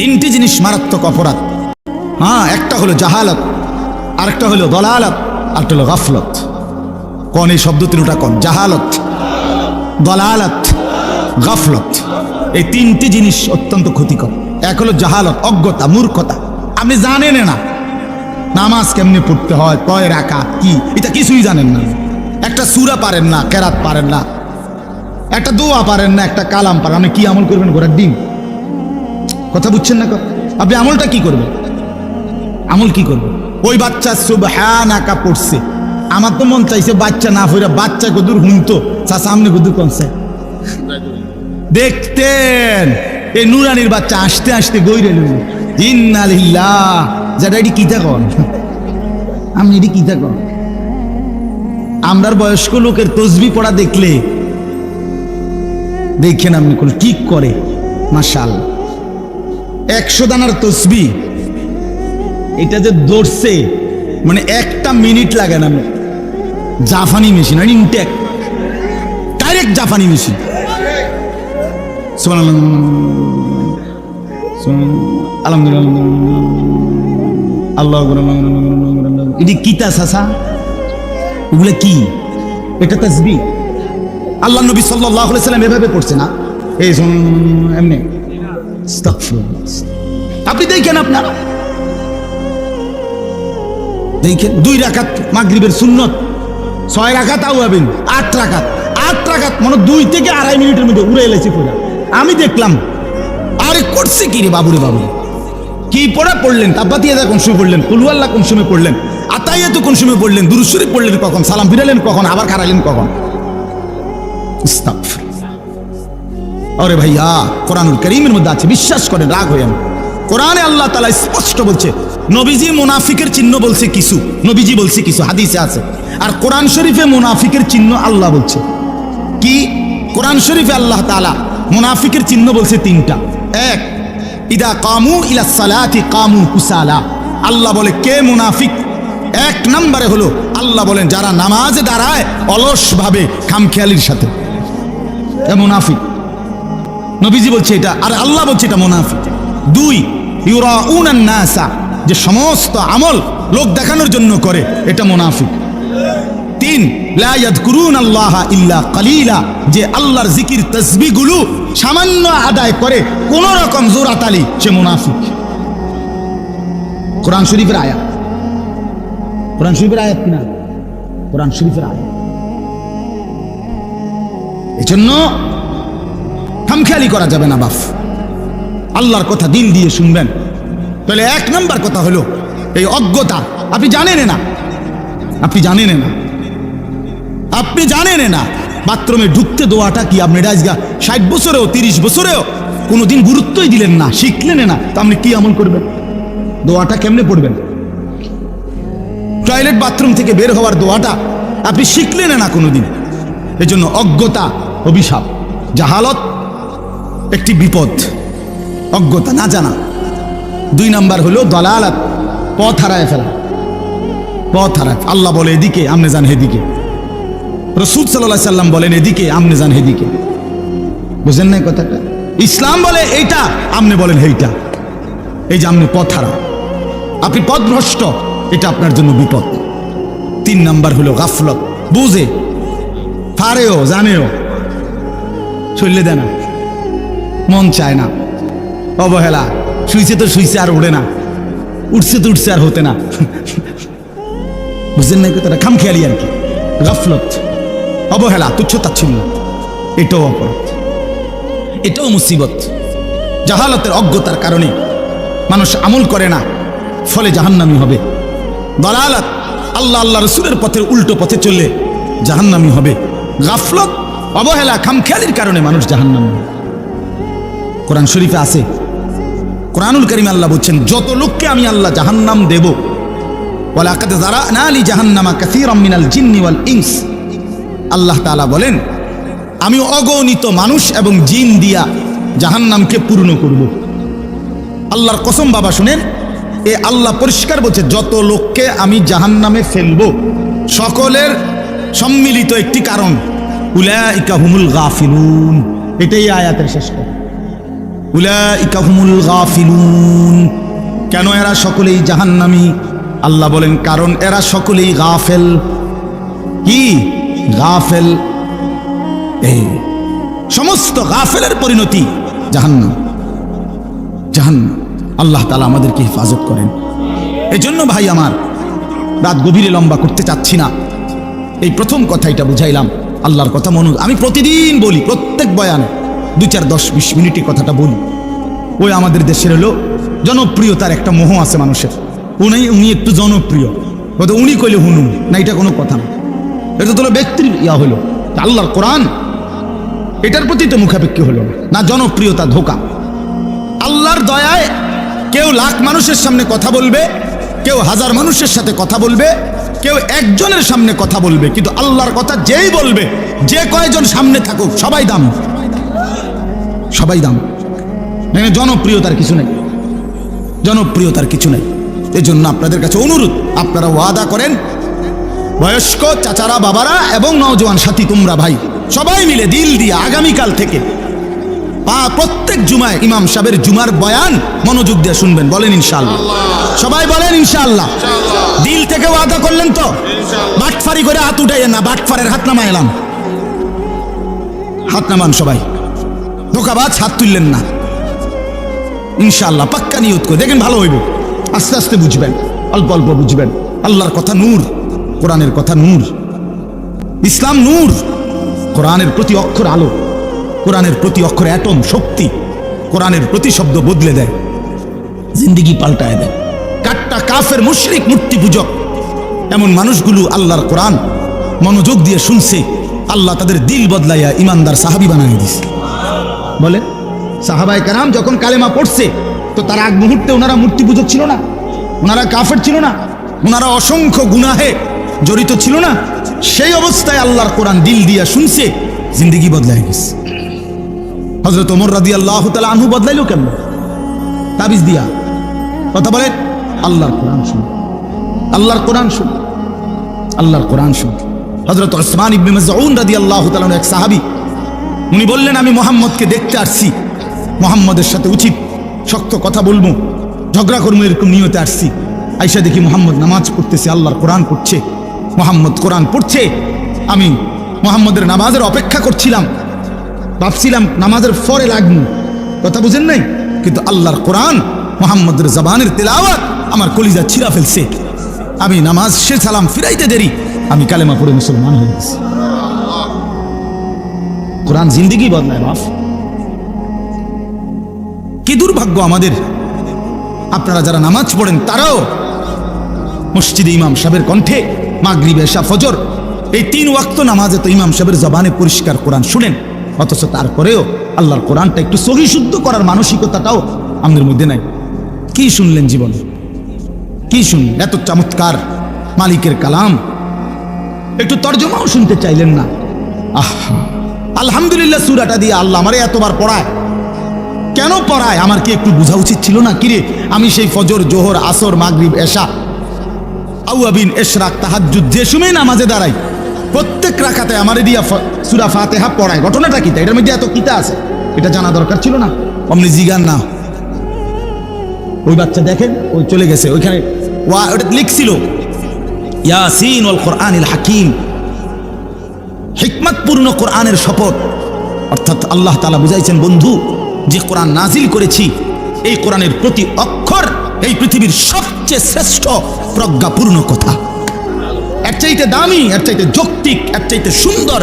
তিনটি জিনিস মারাত্মক অপরাধ। হ্যাঁ, একটা হলো জাহালত, আরেকটা হলো দলালত, আরেকটা হলো গাফলত। কোন এই শব্দ তিনটা কোন? জাহালত, দলালত, গাফলত। এই তিনটি জিনিস অত্যন্ত ক্ষতিকর। এক হলো জাহালত, অজ্ঞতা, মূর্খতা। আপনি জানেন না নামাজ কেমনে পড়তে হয়, কয় রাকাত কি, এটা কিছুই জানেন না। একটা সূরা পারেন না, কেরাত পারেন না, একটা দোয়া পারেন না, একটা কালাম পারেন। আপনি কি আমল করবেন ঘোরার দিন? কথা বুঝছেন না? আপনি আমলটা কি করবেন? আমল কি করবেন? ওই বাচ্চা সুবহানাকা পড়ছে, আমার তো মন চাইছে বাচ্চা না ফিরে বাচ্চা কদূর হুনতো সামনে কদূর কনছে দেখতেন। এই নুরানির বাচ্চা আসতে আসতে গইরে লইল ইন্নালিল্লাহ। যেটা এটি কি থাকন, আমি এটি কি থাকন। আমরার বয়স্ক লোকের তসবি পড়া দেখলে দেখেন আপনি কোন ঠিক করে মাশাআল্লাহ। 100 দানার তসবি এটা যে দৌড়ছে, মানে একটা মিনিট লাগে না। জাপানি মেশিন, ইনটেক ডাইরেক্ট জাপানি মেশিন। আল্লাহ এটি কিতা সাসা, এগুলো কি? এটা তাসবিহ। আল্লাহ নবী সাল্লাল্লাহু আলাইহি সাল্লাম এভাবে পড়ছে না, এই এমনি। আপনি দেখেন, আপনারা দেখেন 2 রাকাত মাগরিবের সুন্নত, 6 রাকাত আওয়াবিন, 8 রাকাত মানে 2 থেকে 2.5 মিনিটের মধ্যে উড়ে এলেছি পুরা। আমি দেখলাম, আরে করছে কি রে বাবুরে বাবু, কি পড়া পড়লেন? তাব্বাতিয়াদা কোন সময় পড়লেন? কুল হুয়াল্লাহ কোন সময় পড়লেন? আতাইয়াতু কোন সময় পড়লেন? দুরূদ শরীফ পড়লেন কখন? সালাম ফিরালেন কখন? আবার খারাইলেন কখন? আরে ভাইয়া, কোরআনুল কারীমের মধ্যে আছে, বিশ্বাস করেন, রাগ হইেন। কোরআনে আল্লাহ তাআলা স্পষ্ট বলছে, নবীজি মুনাফিকের চিহ্ন বলছে কিছু, নবীজি বলছে কিছু, হাদিসে আছে। আর কোরআন শরীফে মুনাফিকের চিহ্ন আল্লাহ বলছে কি? কোরআন শরীফে আল্লাহ তাআলা মুনাফিকের চিহ্ন বলছে 3টা। এক, ইদা কামু ইলা সালাতি কামু কুসালা। আল্লাহ বলে কে মুনাফিক? 1 নম্বরে হলো আল্লাহ বলেন যারা নামাজে দাঁড়ায় অলস ভাবে, খামখেয়ালির সাথে, এ মুনাফিক। নবীজি বলছে এটা, আর আল্লাহ বলছে এটা মুনাফিক। 2, ইউরাউনান নাসা, যে সমস্ত আমল লোক দেখানোর জন্য করে, এটা মুনাফিক। 3, লা ইয়াযকুরুনাল্লাহা ইল্লা কালিলা, যে আল্লাহর জিকির তাসবিহ গুলো সামান্য আদায় করে কোন রকম জোরাতালি, সে মুনাফিক। কোরআন শরীফের আয়াত, কোরআন শরীফের আয়াত কিনা? কোরআন শরীফের আয়াত। এজন্য খামখেয়ালি করা যাবে না বাপ। আল্লাহর কথা দিল দিয়ে শুনবেন। তাহলে 1 নাম্বার কথা হলো এই অজ্ঞতা। আপনি জানেন না, আপনি জানেন না, আপনি জানেন না বাথরুমে ঢুকতে দোয়াটা কি। আপনি আজকে 60 বছরেও 30 বছরেও কোনোদিন গুরুত্বই দিলেন না, শিখলেন না, তো আপনি কি আমল করবেন? দোয়াটা কেমনে পড়বেন? টয়লেট বাথরুম থেকে বের হওয়ার দোয়াটা আপনি শিখলেন না কোনোদিন। এজন্য অজ্ঞতা অভিশাপ, জাহালত একটি বিপদ, অজ্ঞতা, না জানা। 2 নাম্বার হলো দলালাত, পথ হারায় ফেলা, পথ হারায়। আল্লাহ বলে এদিকে, আপনি যান হেদিকে। রাসূল সাল্লাল্লাহু আলাইহি সাল্লাম বলেন এদিকে, আপনি যান হেদিকে। বুঝেন না কথাটা? ইসলাম বলে এইটা, আপনি বলেন এইটা। এই যে আপনি পথ হারা, আপনি পথভ্রষ্ট, এটা আপনার জন্য বিপদ। 3 নাম্বার হলো গাফলত, বুঝে পারেও জানেও চললে দেয় না, মন চায় না, অবহেলা, শুইছে তো শুইছে আর উঠে না, উঠছে তো উঠছে আর হতে না। বুঝলেন না কথাটা? খামখেয়ালি আর কি, গাফলত, অবহেলা, তুচ্ছতাচ্ছিল্য, এটাও অপরাধ, এটাও মুসিবত। জাহালতের, অজ্ঞতার কারণে মানুষ আমল করে না, ফলে জাহান্নামী হবে। দলালাত, আল্লাহ আল্লাহ রাসূলের পথের উল্টো পথে চললে জাহান্নামী হবে। গাফলত, অবহেলা, খামখেয়ালির কারণে মানুষ জাহান্নামী। কোরআন শরীফে আছে, কোরআনুল কারীমে আল্লাহ বলছেন যত লোককে আমি আল্লাহ জাহান্নাম দেব, ওয়ালাকাদ যারানা লি জাহান্নামা কাসীরাম মিনাল জিন্নি ওয়াল ইনস। আল্লাহ তাআলা বলেন আমি অগণিত মানুষ এবং জিন দিয়া জাহান্নামকে পূর্ণ করব। আল্লাহর কসম বাবা শুনেন, এ আল্লাহ পরিষ্কার বলছে যত লোককে আমি জাহান্নামে ফেলবো সকলের সম্মিলিত একটি কারণ, উলাইকা হুমুল গাফিলুন। এটাই আয়াতের শেষ কথা। উলাইকা হুমুল গাফিলুন। কেন এরা সকলেই জাহান্নামী? আল্লাহ বলেন কারণ এরা সকলেই গাফেল। কি গাফেল? এই সমস্ত গাফেলের পরিণতি জাহান্নাম, জাহান্নাম। আল্লাহ তাআলা আমাদেরকে হেফাজত করেন। এজন্য ভাই আমার, রাত গভীরে লম্বা করতে চাচ্ছি না, এই প্রথম কথা এটা বুঝাইলাম। আল্লাহর কথা আমি প্রতিদিন বলি, প্রত্যেক বয়ানে 2, 4, 10, 20 মিনিটই কথাটা বলি। ওই আমাদের দেশের হলো জনপ্রিয়তার একটা মোহ আছে মানুষের। উনি একটু জনপ্রিয়, হয়তো উনি কইলে হুনুন না, এটা কোনো কথা না। এটা তো ব্যক্তির হলো। আল্লাহর কোরআন এটার প্রতি তো মুখাপেক্ষী হলো না। জনপ্রিয়তা ধোঁকা। আল্লাহর দয়ায় কেউ লাখ মানুষের সামনে কথা বলবে, কেউ 1000 মানুষের সাথে কথা বলবে, কেউ একজনের সামনে কথা বলবে, কিন্তু আল্লাহর কথা যেই বলবে, যে কয়জন সামনে থাকুক, সবাই দাম, সবাই দাম। মানে জনপ্রিয়তার কিছু নেই, জনপ্রিয়তার কিছু নেই। এই জন্য আপনাদের কাছে অনুরোধ, আপনারা ওয়াদা করেন, বয়স্ক চাচারা, বাবারা এবং নওজোয়ান সাথী, তোমরা ভাই সবাই মিলে দিল দিয়ে আগামীকাল থেকে প্রত্যেক জুমায় ইমাম সাহেবের জুমার বয়ান মনোযোগ দিয়ে শুনবেন। বলেন ইনশাআল্লাহ, সবাই বলেন ইনশাআল্লাহ। দিল থেকে ওয়াদা করলেন তো? বাটফারি করে হাত উঠাইয়েন না, বাটফারের হাত নামাই এলাম, হাত নামান সবাই, ধোকাবাজ হাত তুললেন না। ইনশাআল্লাহ পাক্কা নিয়ত করে দেখেন, ভালো হইব। আস্তে আস্তে বুঝবেন, অল্প অল্প বুঝবেন। আল্লাহর কথা নূর, কোরআনের কথা নূর, ইসলাম নূর। কোরআনের প্রতি অক্ষর আলো, কোরআনের প্রতি অক্ষর অ্যাটম শক্তি, কোরআনের প্রতি শব্দ বদলে দেয়, জিন্দেগি পাল্টায় দেয়। কাট্টা কাফের মুশরিক মূর্তি পূজক এমন মানুষগুলো আল্লাহর কোরআন মনোযোগ দিয়ে শুনছে, আল্লাহ তাদের দিল বদলাইয়া ইমানদার সাহাবী বানায় দিছে। বলে সাহাবায়ে কেরাম যখন কালেমা পড়ছে, তো তার আগ মুহূর্তে ওনারা মূর্তি পূজক ছিল না, ওনারা কাফের ছিল না, ওনারা অসংখ্য গুনাহে জড়িত ছিল না। সেই অবস্থায় আল্লাহর কোরআন দিল দিয়া শুনছে, জিন্দেগি বদলায় গেছে। হযরত ওমর রাদিয়াল্লাহু তাআলা আনহু বদলাইলো কেন? তাবিজ দিয়া। কথা বলেন, আল্লাহর কোরআন শুন, আল্লাহর কোরআন শুন, আল্লাহর কোরআন শুন। হযরত উসমান ইবনে মাসউদ রাদিয়াল্লাহু তাআলা এক সাহাবী, উনি বললেন আমি মুহাম্মদকে দেখতে আসছি, মুহাম্মদের সাথে উচিত শক্ত কথা বলবো, ঝগড়া করবো, এরকম নিয়তে আসছি। আয়েশা দেখি মুহাম্মদ নামাজ পড়তেছে, আল্লাহর কোরআন পড়ছে, মুহাম্মদ কোরআন পড়ছে। আমি মুহাম্মদের নামাজের অপেক্ষা করছিলাম, ভাবছিলাম নামাজের পরে লাগবো, কথা বুঝেন নাই? কিন্তু আল্লাহর কোরআন মুহাম্মদের জবানের তেলাওয়াত আমার কলিজা ছিঁড়া ফেলছে। আমি নামাজ শেষ সালাম ফিরাইতে দেরি, আমি কালেমা পড়ে মুসলমান হয়ে গেছি। কোরআন জিন্দেগি বদলায় বাপ। কি দুর্ভাগ্য আমাদের। আপনারা যারা নামাজ পড়েন তারাও মসজিদে ইমাম সাহেবের কণ্ঠে মাগরিব, এশা, ফজর এই 3 ওয়াক্ত নামাজে তো ইমাম সাহেবের জবানে পরিষ্কার কোরআন শুনেন, অথচ তারপরেও আল্লাহর কোরআনটা একটু সহি শুদ্ধ করার মানসিকতাটাও আমাদের মধ্যে নাই। কি শুনলেন জীবনে? কি শুনলেন? এত চমৎকার মালিকের কালাম, একটু তর্জমাও শুনতে চাইলেন না। আহা, আলহামদুলিল্লাহ সূরাটা দিয়ে আল্লাহ আমারে এতবার পড়ায়, কেন পড়ায়? আমার কি একটু বোঝা উচিত ছিল না? কিরে, আমি সেই ফজর, জোহর, আসর, মাগরিব, এশা, আওয়াবিন, ইশরাক, তাহাজ্জুদ যে সময় নামাজে দাঁড়াই, প্রত্যেক রাকাতে আমারে দিয়া সূরা ফাতিহা পড়ায়। ঘটনাটা কি? এটার মধ্যে এত কিতা আছে, এটা জানা দরকার ছিল না? অমনি জিগান না। ওই বাচ্চা দেখেন, ওই চলে গেছে, ওইখানে ওটা লিখছিল ইয়াসিন ওয়াল কোরআনিল হাকিম, হিকমতপূর্ণ কোরআনের শপথ। অর্থাৎ আল্লাহ তাআলা বুঝাইছেন, বন্ধু যে কোরআন নাজিল করেছি, এই কোরআনের প্রতি অক্ষর এই পৃথিবীর সবচেয়ে শ্রেষ্ঠ প্রজ্ঞাপূর্ণ কথা। এর চাইতে দামি, এর চাইতে যৌক্তিক, এর চাইতে সুন্দর,